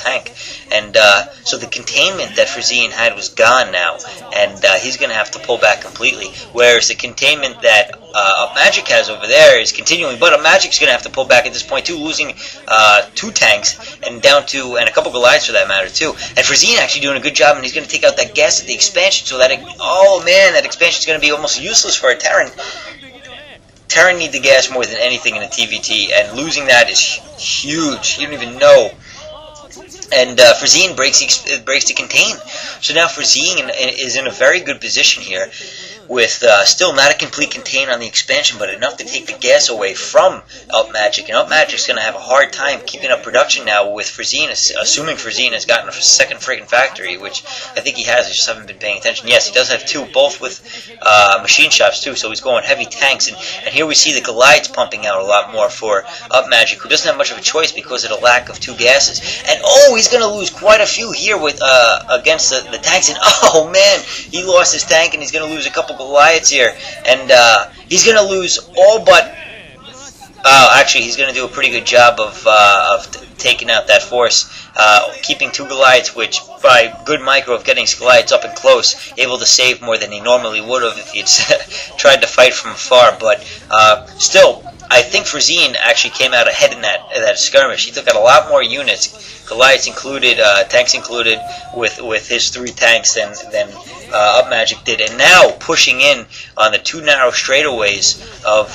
tank. And so the containment that Frozean had was gone now, and he's going to have to pull back completely. Whereas the containment that UpMagic has over there is continuing, but UpMagic's going to have to pull back at this point too, losing 2 tanks and down to, and a couple Goliaths for that matter too. And Frozean actually doing a good job, and he's going to take out that gas at the expansion, so that oh man, that expansion is going to be almost useless for a Terran. Terran need the gas more than anything in a TVT, and losing that is huge. You don't even know. And Frozean breaks to contain. So now Frozean is in a very good position here, with still not a complete contain on the expansion, but enough to take the gas away from UpMagic. And UpMagic's going to have a hard time keeping up production now with Frozean, assuming Frozean has gotten a second friggin' factory, which I think he has. I just haven't been paying attention. Yes, he does have 2, both with machine shops too, so he's going heavy tanks. And here we see the Goliaths pumping out a lot more for UpMagic, who doesn't have much of a choice because of the lack of 2 gases. And oh, he's going to lose quite a few here with against the tanks. And oh man, he lost his tank, and he's going to lose a couple Goliaths here, and he's going to lose all but. Actually, he's going to do a pretty good job of taking out that force, keeping 2 Goliaths, which by good micro of getting Goliaths up and close, able to save more than he normally would have if he'd tried to fight from afar. But still, I think Frozean actually came out ahead in that skirmish. He took out a lot more units, Goliaths included, tanks included, with his 3 tanks than UpMagic did, and now pushing in on the 2 narrow straightaways of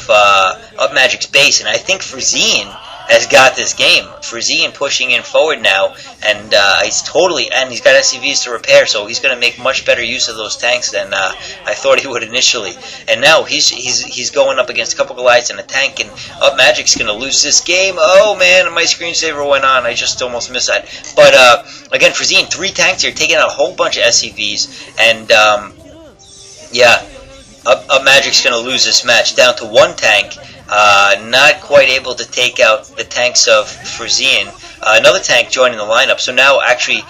UpMagic's base. And I think Frozean has got this game. Frozean pushing in forward now, and he's got SCVs to repair, so he's going to make much better use of those tanks than I thought he would initially. And now he's going up against a couple Goliaths and a tank, and UpMagic's going to lose this game. Oh man, my screensaver went on. I just almost missed that. But again, Frozean, 3 tanks here, taking out a whole bunch of SCVs, and yeah, UpMagic's going to lose this match down to 1 tank. Not quite able to take out the tanks of Frozean. Another tank joining the lineup, so now actually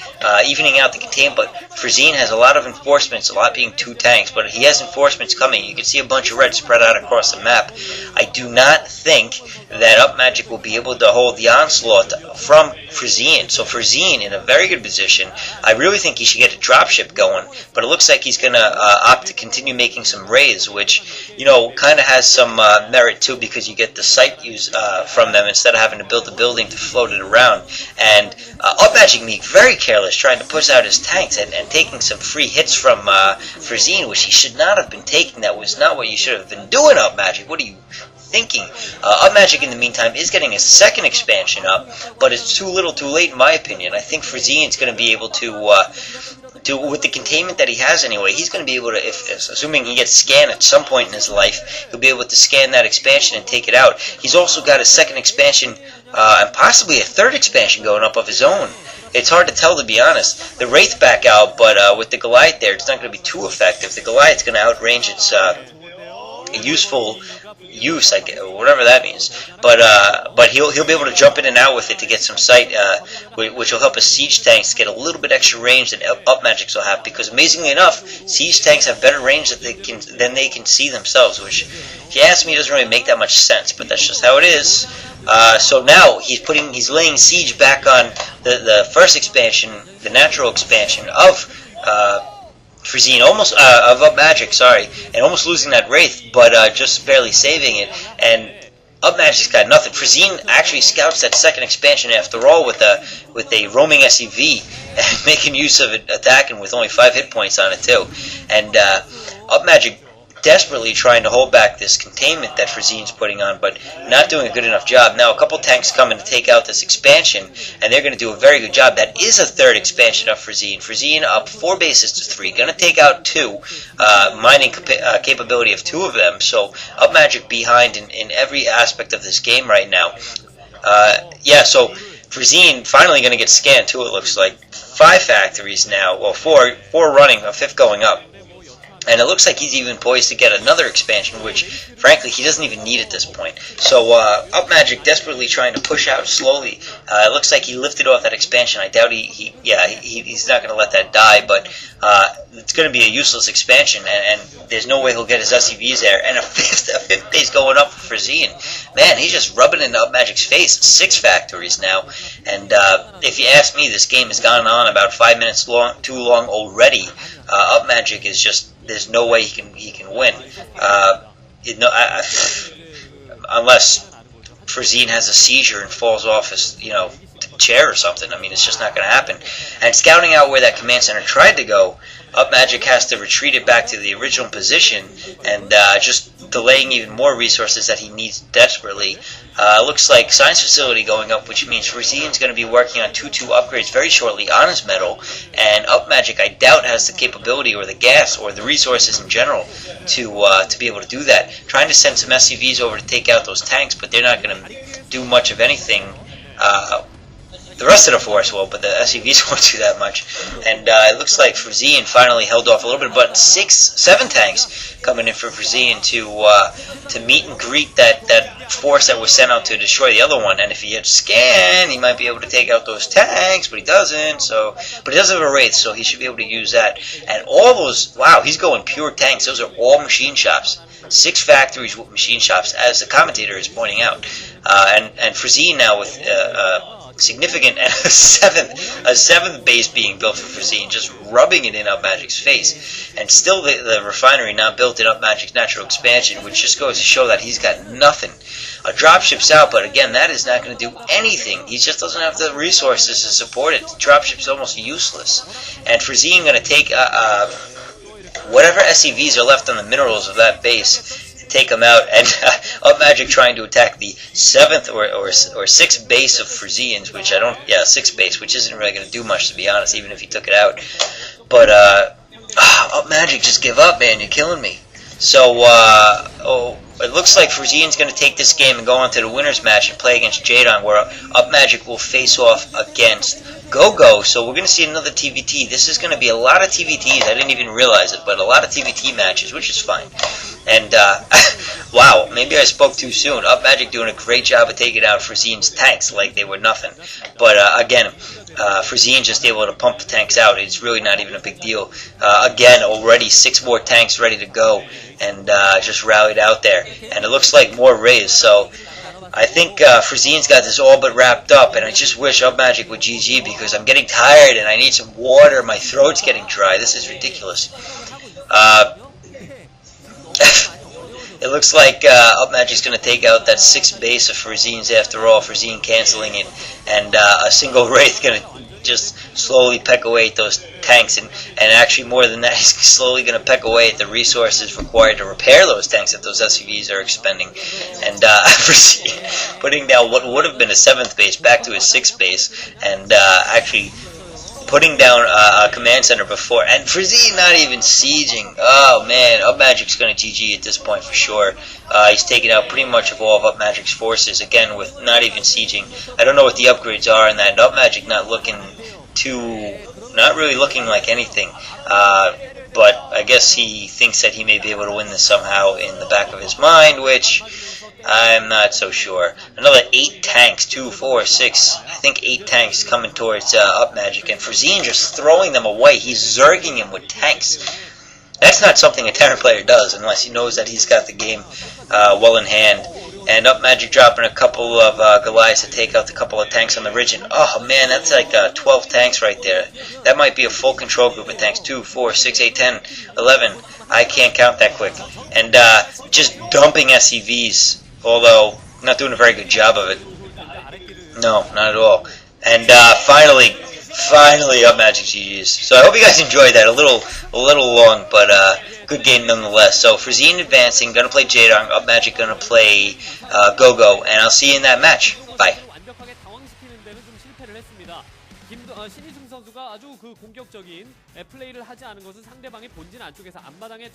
evening out the contain, but Frozean has a lot of enforcements, a lot being 2 tanks, but he has enforcements coming. You can see a bunch of red spread out across the map. I do not think that UpMagic will be able to hold the onslaught from Frozean, so Frozean in a very good position. I really think he should get a dropship going, but it looks like he's going to opt to continue making some raids, which, you know, kind of has some merit too, because you get the site use from them instead of having to build a building to float it around. And UpMagic being very careless, trying to push out his tanks and taking some free hits from Frozean, which he should not have been taking. That was not what you should have been doing, UpMagic. What are you thinking? UpMagic, in the meantime, is getting a second expansion up, but it's too little too late, in my opinion. I think Frozean's going to be able to, with the containment that he has anyway, he's going to be able to, assuming he gets scanned at some point in his life, he'll be able to scan that expansion and take it out. He's also got a second expansion, and possibly a third expansion going up of his own. It's hard to tell, to be honest. The Wraith back out, but with the Goliath there, it's not going to be too effective. The Goliath's going to outrange its useful use, I guess, whatever that means. But he'll be able to jump in and out with it to get some sight, which will help his siege tanks get a little bit extra range than UpMagic's will have. Because amazingly enough, siege tanks have better range than they can see themselves. Which, if you ask me, doesn't really make that much sense. But that's just how it is. So now he's laying siege back on the first expansion, the natural expansion of Frozean, almost of UpMagic, sorry, and almost losing that Wraith, but just barely saving it. And UpMagic's got nothing. Frozean actually scouts that second expansion after all with a roaming SCV, and making use of it, attacking with only 5 hit points on it too. And UpMagic desperately trying to hold back this containment that Frozean's putting on, but not doing a good enough job. Now a couple tanks coming to take out this expansion, and they're going to do a very good job. That is a third expansion of Frozean. Frozean up 4 bases to 3, going to take out 2, mining capability of 2 of them. So UpMagic behind in every aspect of this game right now. Yeah, so Frozean finally going to get scanned too, it looks like. 5 factories now, well 4 running, a 5th going up. And it looks like he's even poised to get another expansion, which, frankly, he doesn't even need at this point. So, UpMagic desperately trying to push out slowly. It looks like he lifted off that expansion. I doubt he's not going to let that die, but it's going to be a useless expansion, and there's no way he'll get his SCVs there. And a fifth base going up for Frozean. Man, he's just rubbing into UpMagic's face. 6 factories now, and if you ask me, this game has gone on about 5 minutes too long already. UpMagic is just, there's no way he can win. Unless Frozean has a seizure and falls off his chair or something. I mean, it's just not going to happen. And scouting out where that command center tried to go, UpMagic has to retreat it back to the original position, and just delaying even more resources that he needs desperately. Looks like science facility going up, which means Frozean's going to be working on 2-2 upgrades very shortly on his metal, and UpMagic I doubt has the capability or the gas or the resources in general to be able to do that. Trying to send some SCVs over to take out those tanks, but they're not going to do much of anything. The rest of the force will, but the SCVs won't do that much. And it looks like Frozean finally held off a little bit, but 7 tanks coming in for Frozean to meet and greet that force that was sent out to destroy the other one. And if he had scan, he might be able to take out those tanks, but he doesn't. But he does have a wraith, so he should be able to use that. And all those, wow, he's going pure tanks. Those are all machine shops. 6 factories with machine shops, as the commentator is pointing out. And Frozean now with significant, and a seventh base being built for Frozean, just rubbing it in UpMagic's face. And still the refinery not built in UpMagic's natural expansion, which just goes to show that he's got nothing. A dropship's out, but again, that is not going to do anything. He just doesn't have the resources to support it. The dropship's almost useless. And Frozean going to take whatever SCVs are left on the minerals of that base, take them out, and UpMagic trying to attack the 7th or 6th base of Frozean's, which 6th base, which isn't really going to do much, to be honest, even if he took it out. But UpMagic, just give up, man, you're killing me. So it looks like Frozean's going to take this game and go on to the winner's match and play against Jadon, where UpMagic will face off against Go-Go. So we're going to see another TVT. This is going to be a lot of TVTs. I didn't even realize it, but a lot of TVT matches, which is fine. And, wow, maybe I spoke too soon. UpMagic doing a great job of taking out Frozean's tanks like they were nothing. But, again, Frozean just able to pump the tanks out. It's really not even a big deal. Again, already 6 more tanks ready to go, and just rallied out there. And it looks like more raised, so I think Frozean's got this all but wrapped up, and I just wish UpMagic would GG, because I'm getting tired and I need some water. My throat's getting dry. This is ridiculous. It looks like UpMagic's going to take out that 6th base of Frozean's after all. Frozean canceling it, and a single Wraith going to just slowly peck away at those tanks, and actually more than that, he's slowly going to peck away at the resources required to repair those tanks that those SCVs are expending. And Frozean putting down what would have been a 7th base back to his 6th base, and actually putting down a command center before, and Frozean not even sieging. Oh man, UpMagic's going to GG at this point for sure. He's taken out pretty much of all of UpMagic's forces, again with not even sieging. I don't know what the upgrades are in that, and UpMagic not really looking like anything. But I guess he thinks that he may be able to win this somehow in the back of his mind, which I'm not so sure. Another 8 tanks, 2, 4, 6, I think 8 tanks coming towards UpMagic, and Frozean just throwing them away. He's zerging him with tanks. That's not something a Terran player does unless he knows that he's got the game well in hand. And UpMagic dropping a couple of Goliaths to take out the couple of tanks on the ridge. And oh man, that's like 12 tanks right there. That might be a full control group of tanks. 2, 4, 6, 8, 10, 11. I can't count that quick. And just dumping SCVs, although not doing a very good job of it. No, not at all. And finally UpMagic GG's. So I hope you guys enjoyed that. A little long, but good game nonetheless. So Frozean advancing, gonna play Jadon, UpMagic gonna play Go-Go, and I'll see you in that match. Bye. 신이승 선수가 아주 그 공격적인 플레이를 하지 않은 것은 상대방의 본진 안쪽에서 앞마당에